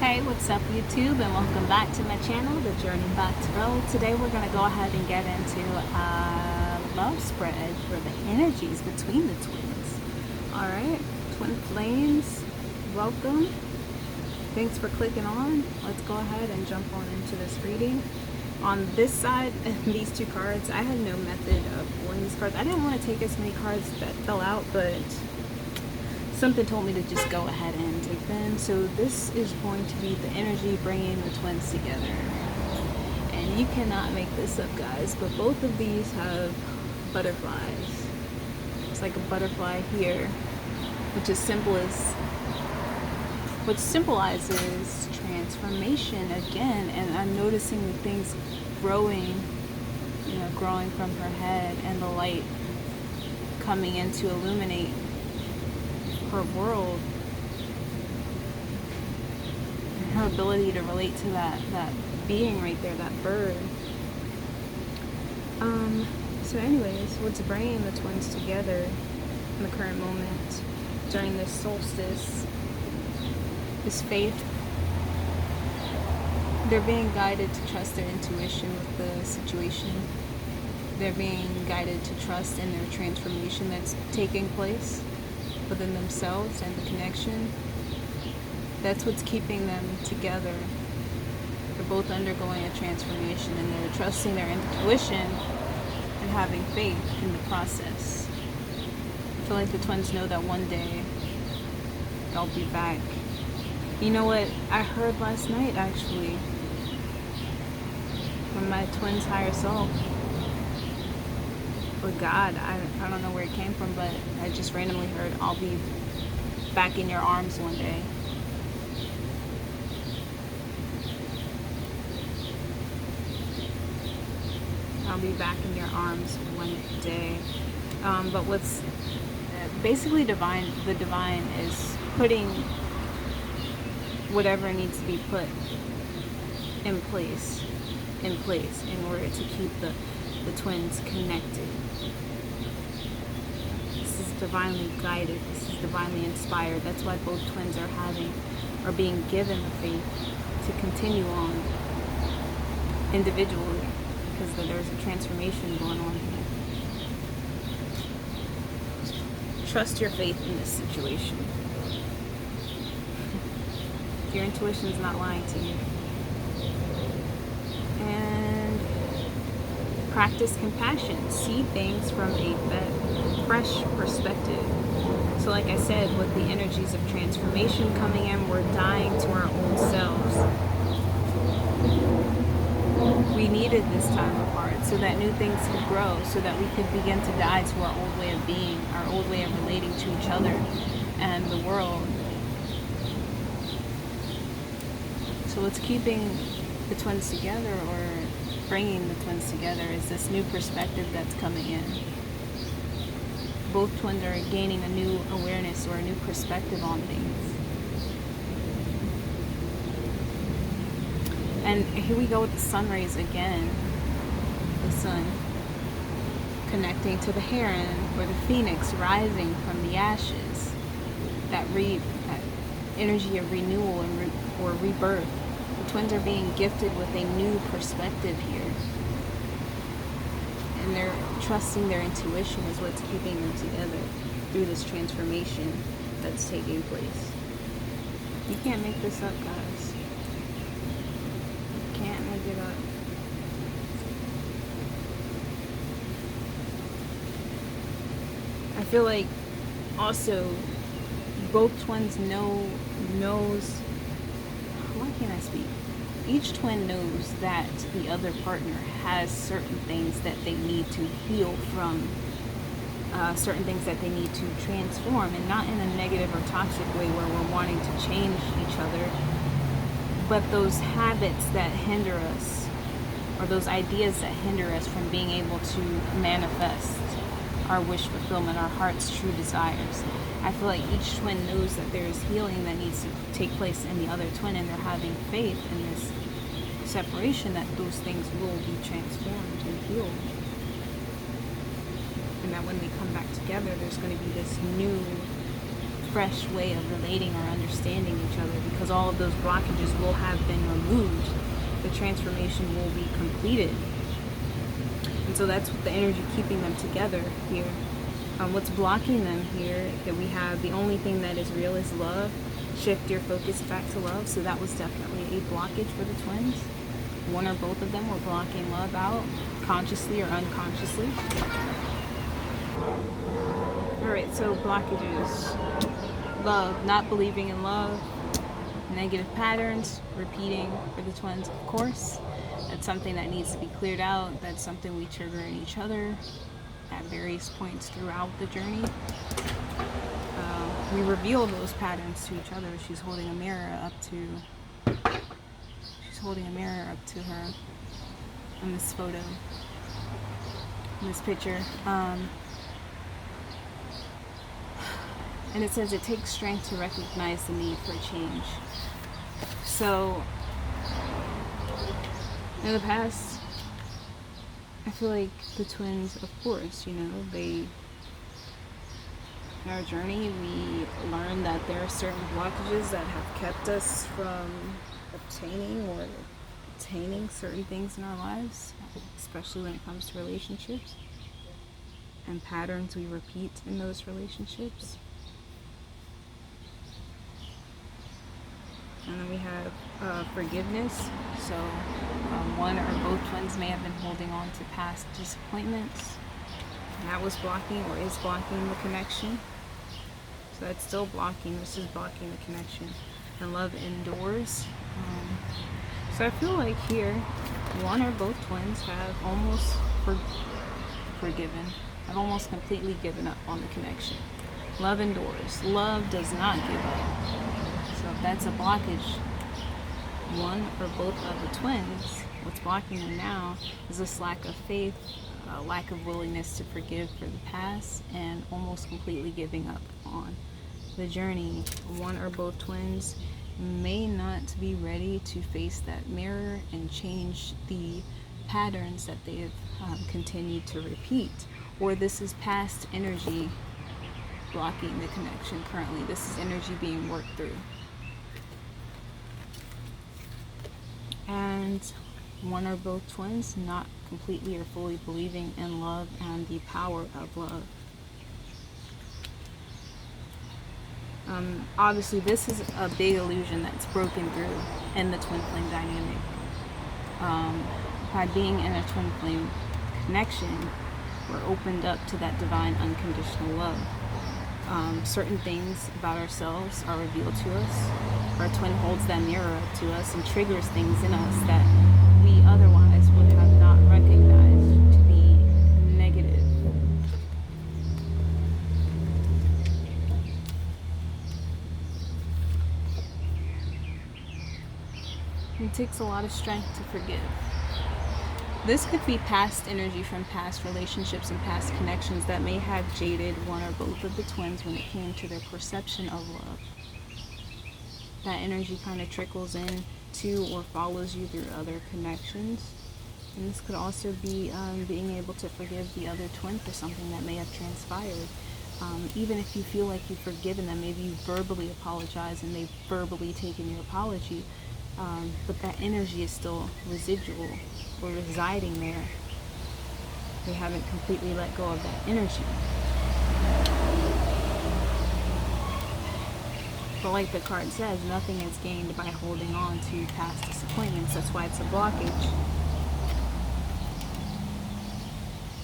Hey, what's up YouTube, and welcome back to my channel, The Journey Back to Road. Today we're going to go ahead and get into a love spread for the energies between the twins. Alright, twin flames, welcome. Thanks for clicking on. Let's go ahead and jump on into this reading. On this side, these two cards, I had no method of pulling these cards. I didn't want to take as many cards that fell out, but something told me to just go ahead and take them. So this is going to be the energy bringing the twins together. And you cannot make this up, guys, but both of these have butterflies. It's like a butterfly here, which symbolizes transformation again. And I'm noticing the things growing, growing from her head, and the light coming in to illuminate her world, and her ability to relate to that being right there, that bird. So anyways, what's bringing the twins together in the current moment during this solstice is faith. They're being guided to trust their intuition with the situation. They're being guided to trust in their transformation that's taking place within themselves and the connection. That's what's keeping them together. They're both undergoing a transformation, and they're trusting their intuition and having faith in the process. I feel like the twins know that one day they'll be back. You know what I heard last night, actually, from my twins' higher self, or God, I don't know where it came from, but I just randomly heard, I'll be back in your arms one day. I'll be back in your arms one day. But what's basically the divine is putting whatever needs to be put in place in order to keep the twins connected. This is divinely guided. This is divinely inspired. That's why both twins are being given the faith to continue on individually, because there's a transformation going on here. Trust your faith in this situation. Your intuition's not lying to you. And practice compassion. See things from a fresh perspective. So like I said, with the energies of transformation coming in, we're dying to our old selves. We needed this time apart so that new things could grow, so that we could begin to die to our old way of being, our old way of relating to each other and the world. So what's keeping the twins together, or bringing the twins together, is this new perspective that's coming in. Both twins are gaining a new awareness or a new perspective on things. And here we go with the sun rays again. The sun connecting to the heron, or the phoenix rising from the ashes. That energy of renewal or rebirth. The twins are being gifted with a new perspective here. And they're trusting their intuition is what's keeping them together through this transformation that's taking place. You can't make this up, guys. You can't make it up. I feel like also both twins knows, why can't I speak? Each twin knows that the other partner has certain things that they need to heal from, certain things that they need to transform, and not in a negative or toxic way where we're wanting to change each other, but those habits that hinder us, or those ideas that hinder us from being able to manifest our wish fulfillment, our heart's true desires. I feel like each twin knows that there is healing that needs to take place in the other twin, and they're having faith in this separation that those things will be transformed and healed. And that when they come back together, there's going to be this new fresh way of relating or understanding each other, because all of those blockages will have been removed. The transformation will be completed. And so that's what the energy keeping them together here. What's blocking them here, that we have the only thing that is real is love. Shift your focus back to love. So that was definitely a blockage for the twins. One or both of them were blocking love out, consciously or unconsciously. Alright, so blockages. Love, not believing in love. Negative patterns, repeating for the twins, of course. That's something that needs to be cleared out. That's something we trigger in each other at various points throughout the journey. We reveal those patterns to each other. She's holding a mirror up to her in this photo, in this picture. And it says it takes strength to recognize the need for change. So in the past, I feel like the twins, of course, in our journey, we learned that there are certain blockages that have kept us from obtaining or attaining certain things in our lives, especially when it comes to relationships and patterns we repeat in those relationships. And then we have forgiveness. So one or both twins may have been holding on to past disappointments. And that was blocking or is blocking the connection. So that's still blocking. This is blocking the connection. And love endures. So I feel like here, one or both twins have almost forgiven. Have almost completely given up on the connection. Love endures. Love does not give up. So if that's a blockage, one or both of the twins, what's blocking them now is this lack of faith, lack of willingness to forgive for the past, and almost completely giving up on the journey. One or both twins may not be ready to face that mirror and change the patterns that they have continued to repeat. Or this is past energy blocking the connection currently. This is energy being worked through. And one or both twins not completely or fully believing in love and the power of love. Obviously, this is a big illusion that's broken through in the twin flame dynamic. By being in a twin flame connection, we're opened up to that divine unconditional love. Certain things about ourselves are revealed to us. Our twin holds that mirror up to us and triggers things in us that we otherwise would have not recognized to be negative. It takes a lot of strength to forgive. This could be past energy from past relationships and past connections that may have jaded one or both of the twins when it came to their perception of love. That energy kind of trickles in to or follows you through other connections. And this could also be being able to forgive the other twin for something that may have transpired. Even if you feel like you've forgiven them, maybe you verbally apologize and they've verbally taken your apology, but that energy is still residual or residing there. They haven't completely let go of that energy. But like the card says, nothing is gained by holding on to past disappointments. That's why it's a blockage.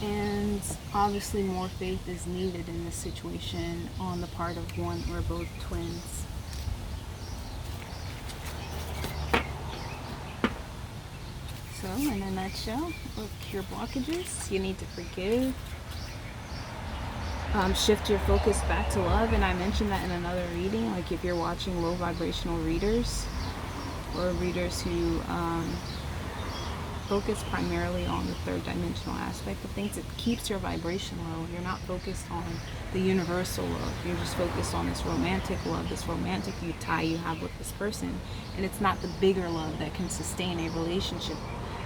And obviously more faith is needed in this situation on the part of one or both twins. So, in a nutshell, with your blockages, you need to forgive. Shift your focus back to love, and I mentioned that in another reading. Like if you're watching low vibrational readers or readers who focus primarily on the third dimensional aspect of things, it keeps your vibration low. You're not focused on the universal love. You're just focused on this romantic love, this romantic tie you have with this person, and it's not the bigger love that can sustain a relationship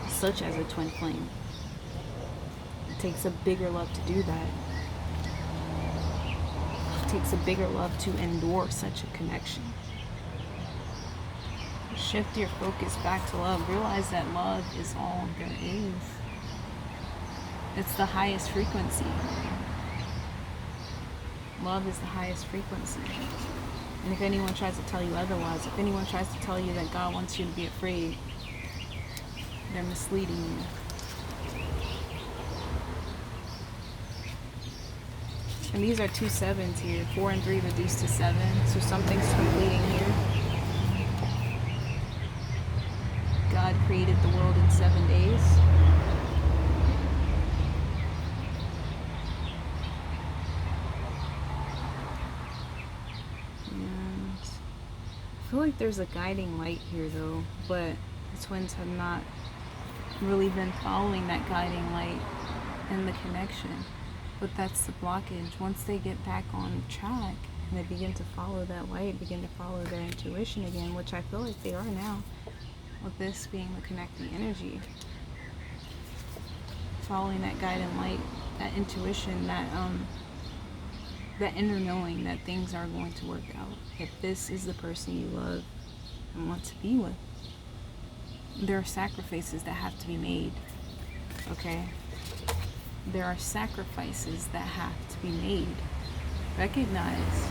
such as a twin flame. It takes a bigger love to do that. takes a bigger love to endure such a connection. Shift your focus back to love. Realize that love is all there is. It's the highest frequency. Love is the highest frequency. And if anyone tries to tell you otherwise, if anyone tries to tell you that God wants you to be afraid, they're misleading you. And these are 2 7s here. 4 and 3 reduced to 7. So something's completing here. God created the world in 7 days. And I feel like there's a guiding light here though, but the twins have not really been following that guiding light and the connection. But that's the blockage. Once they get back on track and they begin to follow that light, begin to follow their intuition again, which I feel like they are now, with this being the connecting energy, following that guiding light, that intuition, that inner knowing that things are going to work out, that this is the person you love and want to be with. There are sacrifices that have to be made, okay? There are sacrifices that have to be made. Recognize.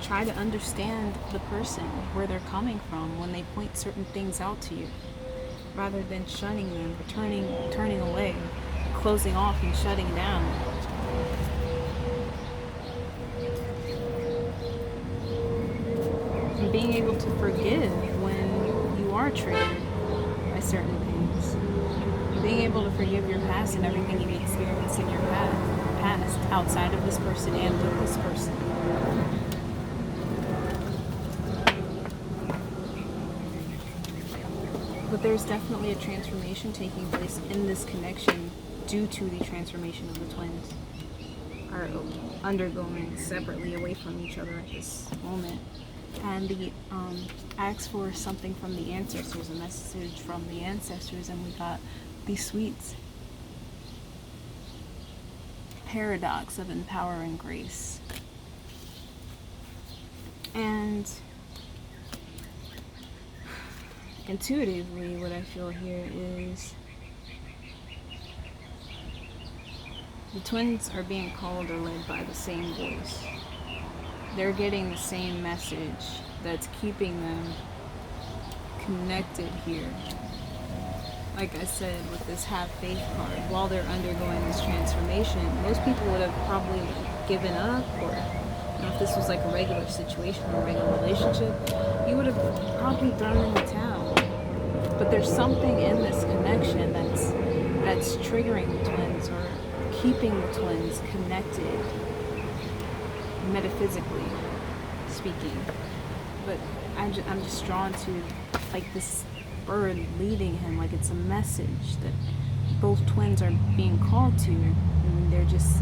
Try to understand the person, where they're coming from when they point certain things out to you, rather than shunning them, or turning away, closing off and shutting down. And being able to forgive when you are triggered by certain things. Being able to forgive your past and everything you've experienced in your past, outside of this person and with this person. But there's definitely a transformation taking place in this connection due to the transformation of the twins are undergoing separately away from each other at this moment. And the asked for something from the ancestors, a message from the ancestors, and we got these sweets. Paradox of empowering grace. And intuitively, what I feel here is the twins are being called or led by the same voice. They're getting the same message that's keeping them connected here. Like I said, with this have faith card, while they're undergoing this transformation, most people would have probably given up, or if this was like a regular situation or a regular relationship, you would have probably thrown in the towel. But there's something in this connection that's triggering the twins or keeping the twins connected, metaphysically speaking. But I'm just drawn to like this bird leading him, like it's a message that both twins are being called to, and they're just,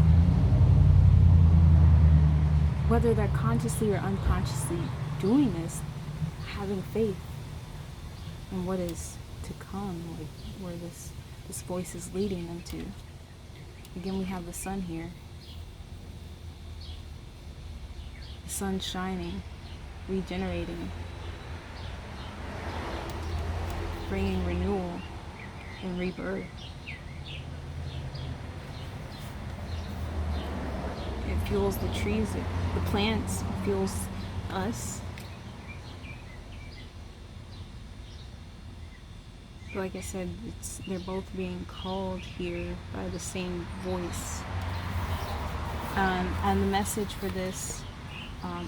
whether they're consciously or unconsciously doing this, having faith in what is to come, like where this voice is leading them to. Again, we have the sun here. The sun shining, regenerating, bringing renewal and rebirth. It fuels the trees, the plants, it fuels us. Like I said, they're both being called here by the same voice. And the message for this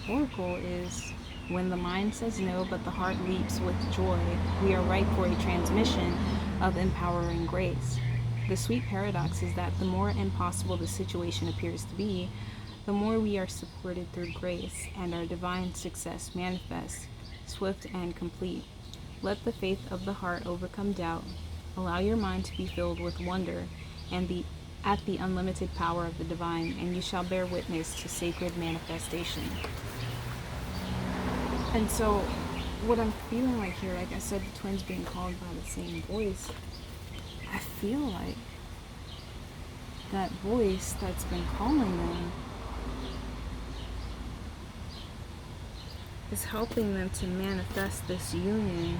oracle is, when the mind says no, but the heart leaps with joy, we are ripe for a transmission of empowering grace. The sweet paradox is that the more impossible the situation appears to be, the more we are supported through grace, and our divine success manifests, swift and complete. Let the faith of the heart overcome doubt. Allow your mind to be filled with wonder and at the unlimited power of the divine, and you shall bear witness to sacred manifestation. And so, what I'm feeling like here, like I said, the twins being called by the same voice, I feel like that voice that's been calling them is helping them to manifest this union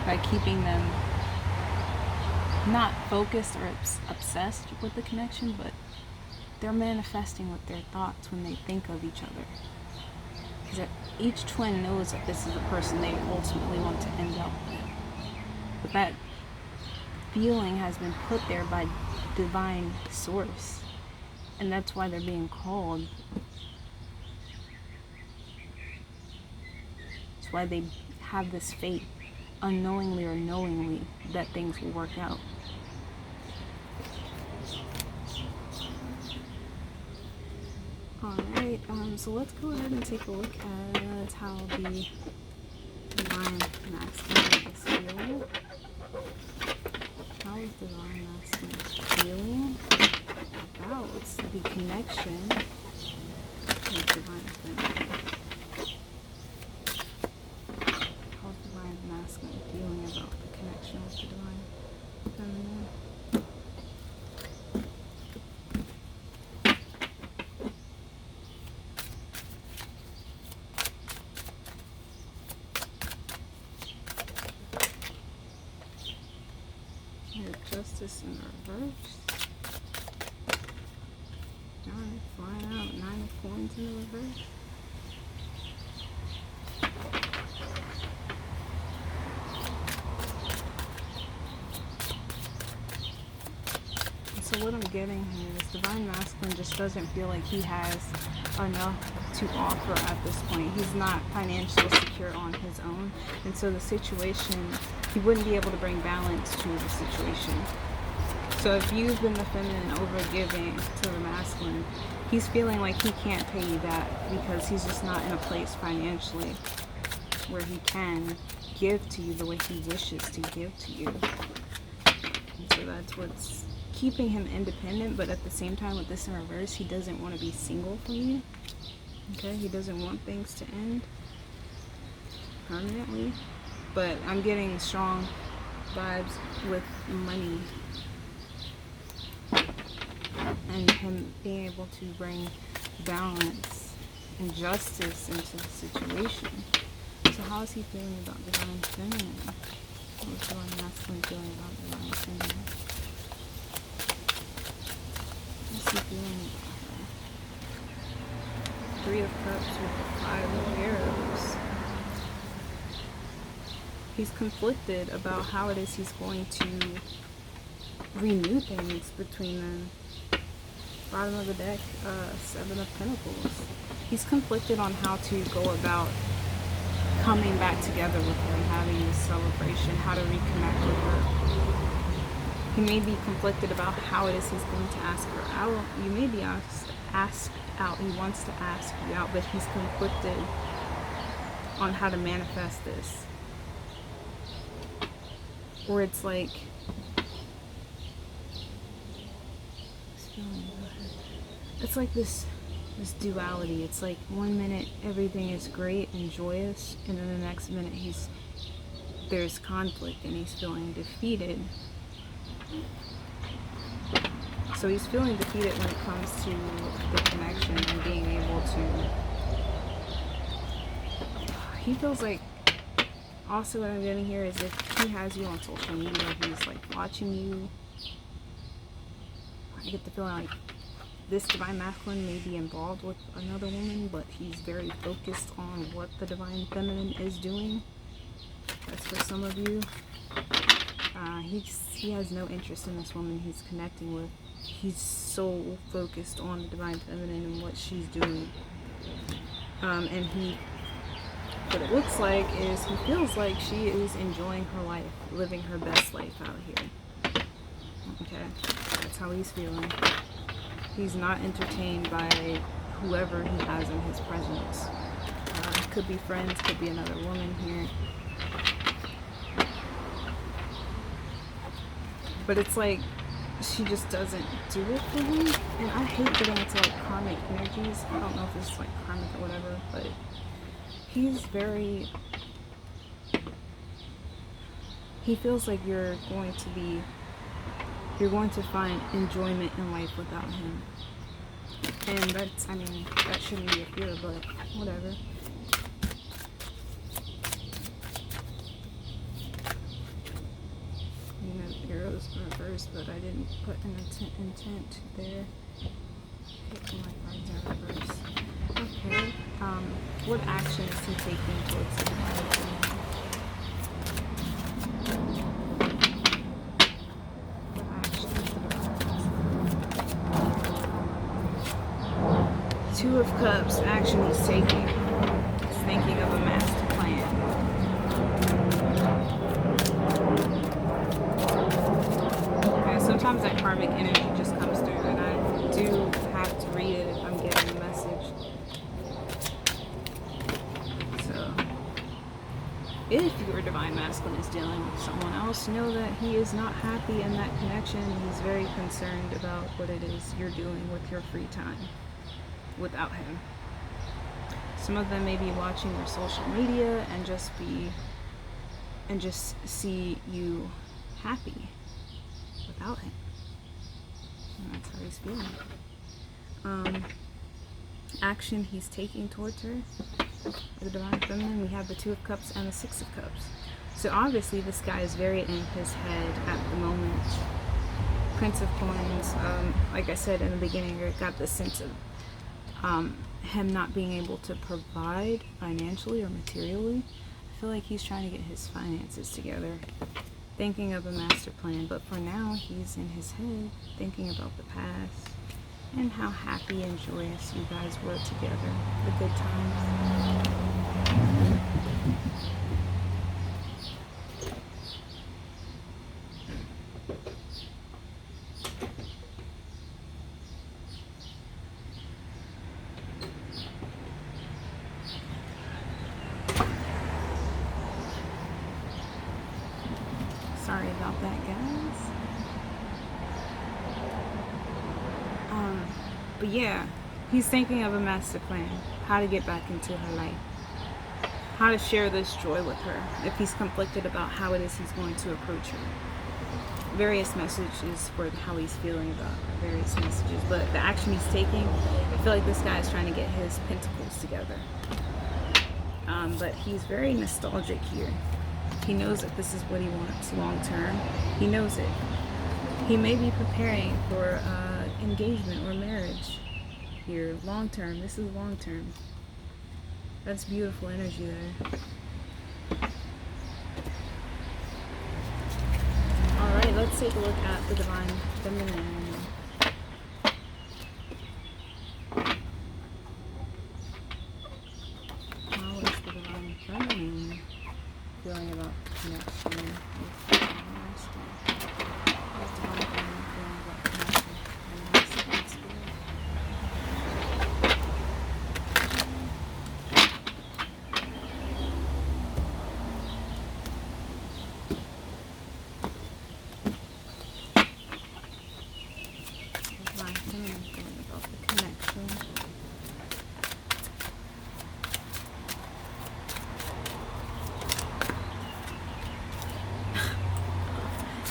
by keeping them not focused or obsessed with the connection, but they're manifesting with their thoughts when they think of each other. Because each twin knows that this is the person they ultimately want to end up with. But that feeling has been put there by divine source. And that's why they're being called. It's why they have this fate, unknowingly or knowingly, that things will work out. Alright, so let's go ahead and take a look at how the divine masculine is feeling. How is divine masculine feeling about the connection with divine feminine? How's divine masculine feeling about the connection with the divine feminine? Justice in reverse. Alright, flying out. 9 of coins in the reverse. So what I'm getting here is divine masculine just doesn't feel like he has enough to offer at this point. He's not financially secure on his own, and so the situation, he wouldn't be able to bring balance to the situation. So if you've been the feminine over giving to the masculine, he's feeling like he can't pay you that because he's just not in a place financially where he can give to you the way he wishes to give to you. And so that's what's keeping him independent, but at the same time with this in reverse, he doesn't want to be single from you. Okay, he doesn't want things to end permanently. But I'm getting strong vibes with money and him being able to bring balance and justice into the situation. So how is he feeling about divine feminine? How is divine masculine feeling about divine feminine? What's he feeling about her? 3 of Cups with the 5 of Arrows. He's conflicted about how it is he's going to renew things between them. Bottom of the deck, 7 of Pentacles. He's conflicted on how to go about coming back together with her and having this celebration, how to reconnect with her. He may be conflicted about how it is he's going to ask her out. You may be asked out. He wants to ask you out, but he's conflicted on how to manifest this. Or it's like, it's like this duality. It's like 1 minute everything is great and joyous, and then the next minute there's conflict and he's feeling defeated. So he's feeling defeated when it comes to the connection and being able to, he feels like, also what I'm getting here is if he has you on social media, he's like watching you. I get the feeling like this divine masculine may be involved with another woman, but he's very focused on what the divine feminine is doing. That's for some of you. He has no interest in this woman he's connecting with. He's so focused on the divine feminine and what she's doing. And what it looks like is he feels like she is enjoying her life, living her best life out here. Okay, that's how he's feeling. He's not entertained by whoever he has in his presence. Could be friends, could be another woman here. But it's like she just doesn't do it for him. And I hate getting into like karmic energies. I don't know if it's like karmic or whatever, but he's very, he feels like you're going to be You're going to find enjoyment in life without him. And that's, I mean, that shouldn't be a fear, but whatever. You know, arrows are reversed, but I didn't put an intent there. My cards are reversed. Okay. What action is he taking towards the What action is the Two of Cups, action he's taking. He's thinking of a master plan. And sometimes that karmic energy just comes through, and I do have to read it if I'm getting a message. So, if your divine masculine is dealing with someone else, know that he is not happy in that connection. He's very concerned about what it is you're doing with your free time without him. Some of them may be watching your social media and just see you happy without him. And that's how he's feeling. Action he's taking towards her, the divine feminine. We have the Two of Cups and the Six of Cups. So obviously this guy is very in his head at the moment. Prince of Coins. Like I said in the beginning, I got the sense of him not being able to provide financially or materially. I feel like he's trying to get his finances together, thinking of a master plan, but for now he's in his head thinking about the past and how happy and joyous you guys were together, the good times. Sorry about that, guys. But yeah, he's thinking of a master plan, how to get back into her life, how to share this joy with her, if he's conflicted about how it is he's going to approach her. Various messages for how he's feeling about her, various messages, but the action he's taking, I feel like this guy is trying to get his pentacles together. But he's very nostalgic here. He knows that this is what he wants long term. He knows it. He may be preparing for engagement or marriage here, long term. This is long term. That's beautiful energy there. Alright, let's take a look at the divine feminine. How is the divine feminine feeling about connection with the divine masculine? How is divine feminine feeling about connection and masculine spirit? Divine feminine feeling about the connection.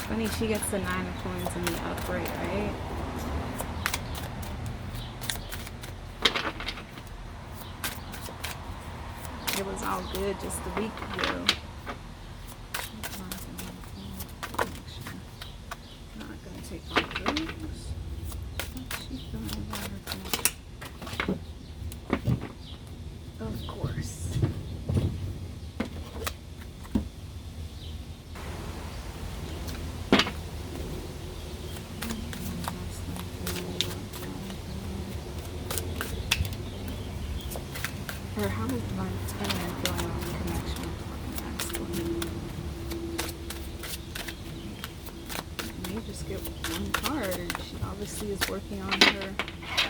Funny, she gets the 9 of coins in the upright, right? It was all good just a week ago. Not gonna take all those. What's she feeling about her connection? Of course. Or how is divine feminine feeling about the connection with the masculine? You just get one card. She obviously is working on her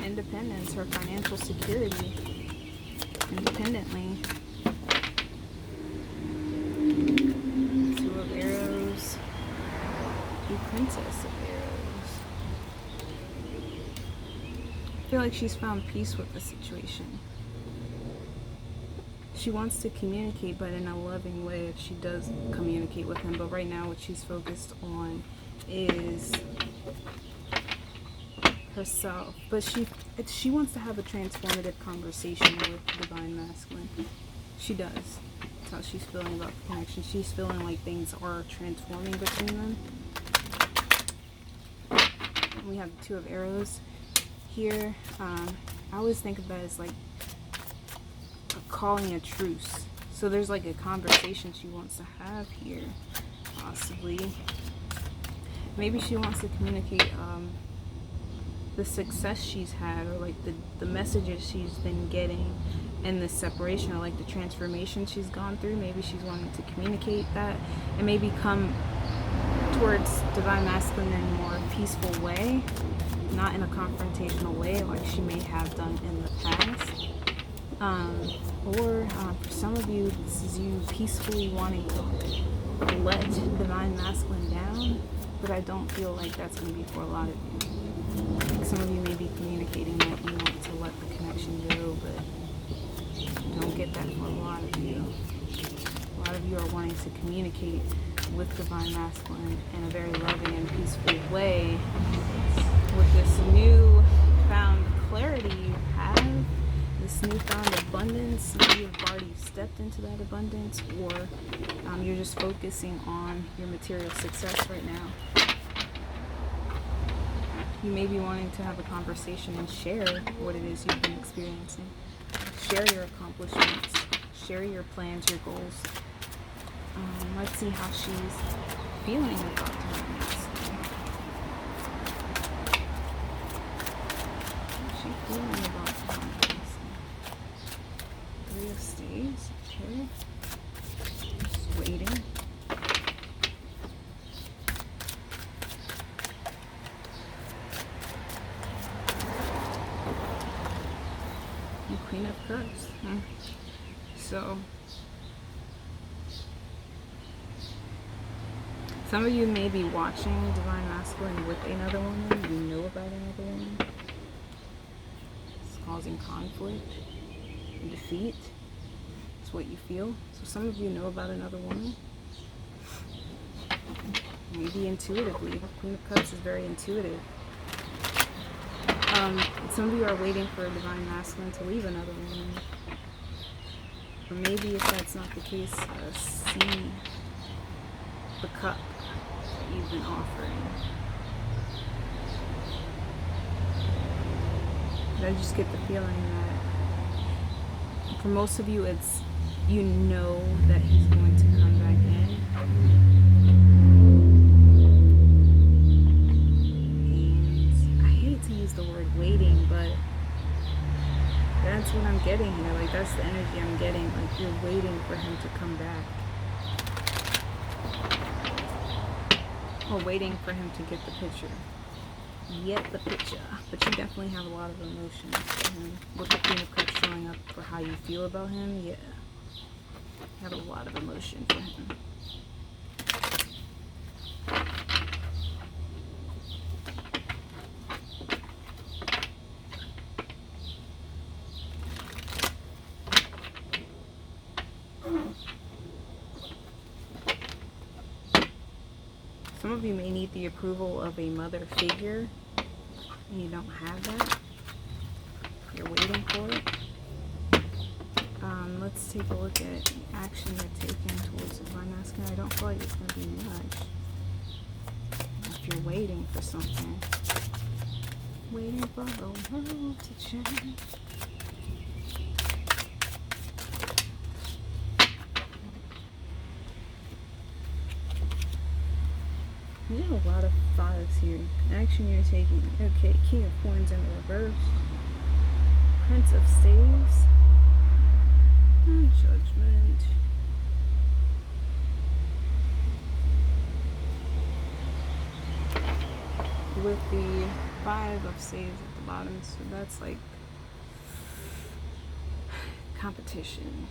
independence, her financial security, independently. 2 of Arrows, the Princess of Arrows. I feel like she's found peace with the situation. She wants to communicate, but in a loving way if she does communicate with him. But right now what she's focused on is herself, but she wants to have a transformative conversation with Divine Masculine. She does. That's how she's feeling about the connection. She's feeling like things are transforming between them. And we have the Two of Arrows here. I always think of that as like calling a truce. So there's like a conversation she wants to have here, possibly. Maybe she wants to communicate the success she's had, or like the messages she's been getting in this separation, or like the transformation she's gone through. Maybe she's wanting to communicate that and maybe come towards Divine Masculine in a more peaceful way, not in a confrontational way like she may have done in the past. Or for some of you, this is you peacefully wanting to let Divine Masculine down, but I don't feel like that's going to be for a lot of you. Like some of you may be communicating that you want to let the connection go, but I don't get that for a lot of you. A lot of you are wanting to communicate with Divine Masculine in a very loving and peaceful way. With this new found clarity you have, this newfound abundance, maybe you've already stepped into that abundance, or you're just focusing on your material success right now. You may be wanting to have a conversation and share what it is you've been experiencing. Share your accomplishments. Share your plans, your goals. Let's see how she's feeling about doing this. How's she feeling about doing this? Three of Staves. Okay. Just waiting. Queen of Cups. So some of you may be watching Divine Masculine with another woman. You know about another woman. It's causing conflict and defeat. It's what you feel. So some of you know about another woman. Maybe intuitively. Queen of Cups is very intuitive. Some of you are waiting for a Divine Masculine to leave another woman. Or maybe if that's not the case, see the cup that you've been offering. But I just get the feeling that for most of you, it's you know that he's going to come back in. To use the word waiting, but that's what I'm getting here. Like that's the energy I'm getting. Like you're waiting for him to come back, or waiting for him to get the picture. But you definitely have a lot of emotions for him. With the Queen of Cups showing up for how you feel about him, yeah, you have a lot of emotion for him. Some of you may need the approval of a mother figure, and you don't have that. You're waiting for it. Let's take a look at the action you're taking towards Divine Masculine. I don't feel like it's going to be much. If you're waiting for something. Waiting for the world to change. You have a lot of fives here. Action you're taking. Okay, King of Coins in reverse. Prince of Staves. And Judgment. With the Five of Staves at the bottom. So that's like competition.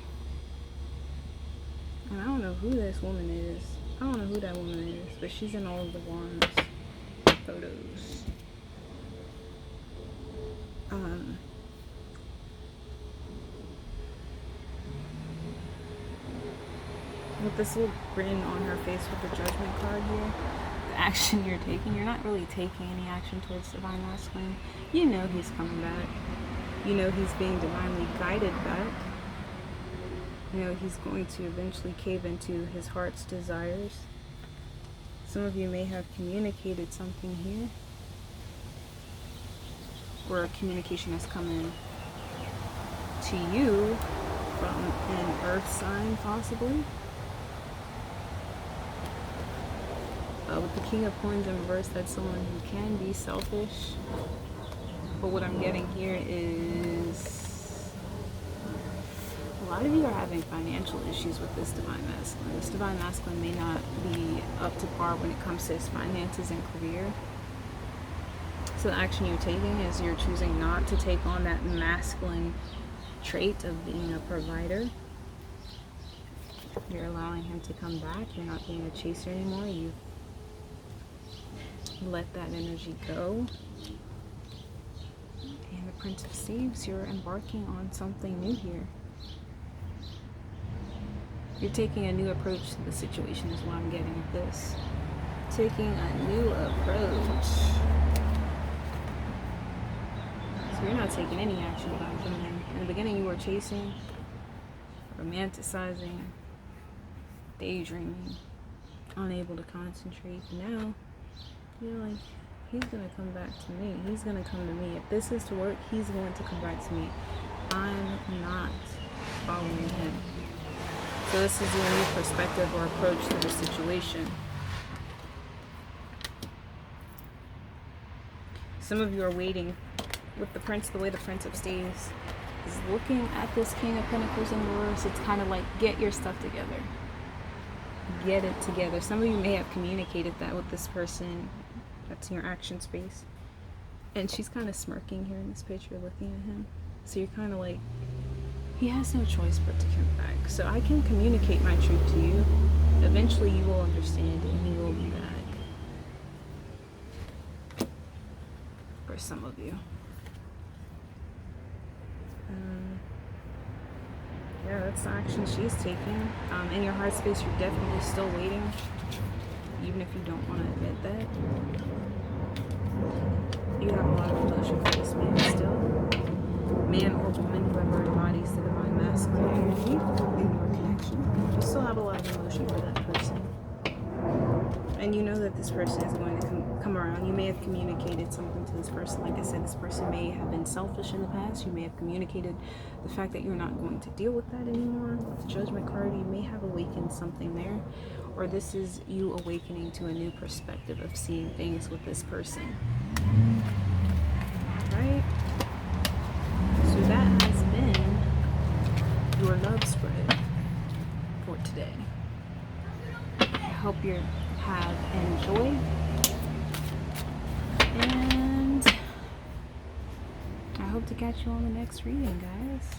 And I don't know who this woman is. I don't know who that woman is, but she's in all of the Wands photos. With this little grin on her face with the Judgment card here, the action you're taking. You're not really taking any action towards divine masculine. You know he's coming back. You know he's being divinely guided back. You know he's going to eventually cave into his heart's desires. Some of you may have communicated something here, or a communication has come in to you from an earth sign, possibly. With the King of Coins in reverse, that's someone who can be selfish. But what I'm getting here is a lot of you are having financial issues with this divine masculine. This divine masculine may not be up to par when it comes to his finances and career. So the action you're taking is you're choosing not to take on that masculine trait of being a provider. You're allowing him to come back. You're not being a chaser anymore. You let that energy go. And the Prince of Staves, you're embarking on something new here. You're taking a new approach to the situation is what I'm getting at this. Taking a new approach. So you're not taking any action about them. In the beginning you were chasing, romanticizing, daydreaming, unable to concentrate. Now you're like, he's going to come back to me. He's going to come to me. If this is to work, he's going to come back to me. I'm not following him. So this is your new perspective or approach to the situation. Some of you are waiting with the Prince, the way the Prince of Staves is looking at this King of Pentacles in reverse. It's kind of like, get your stuff together. Get it together. Some of you may have communicated that with this person that's in your action space. And she's kind of smirking here in this picture, looking at him. So you're kind of like, he has no choice but to come back. So I can communicate my truth to you. Eventually you will understand and he will be back. For some of you. Yeah, that's the action she's taking. In your heart space, you're definitely still waiting. Even if you don't want to admit that. You have a lot of emotion for this man still. Man or woman, whoever embodies the divine masculine energy in your connection. You still have a lot of emotion for that person. And you know that this person is going to come around. You may have communicated something to this person. Like I said, this person may have been selfish in the past. You may have communicated the fact that you're not going to deal with that anymore. With the Judgment card, you may have awakened something there. Or this is you awakening to a new perspective of seeing things with this person. Right? So that has been your love spread for today. I hope you have enjoyed, and I hope to catch you on the next reading, guys.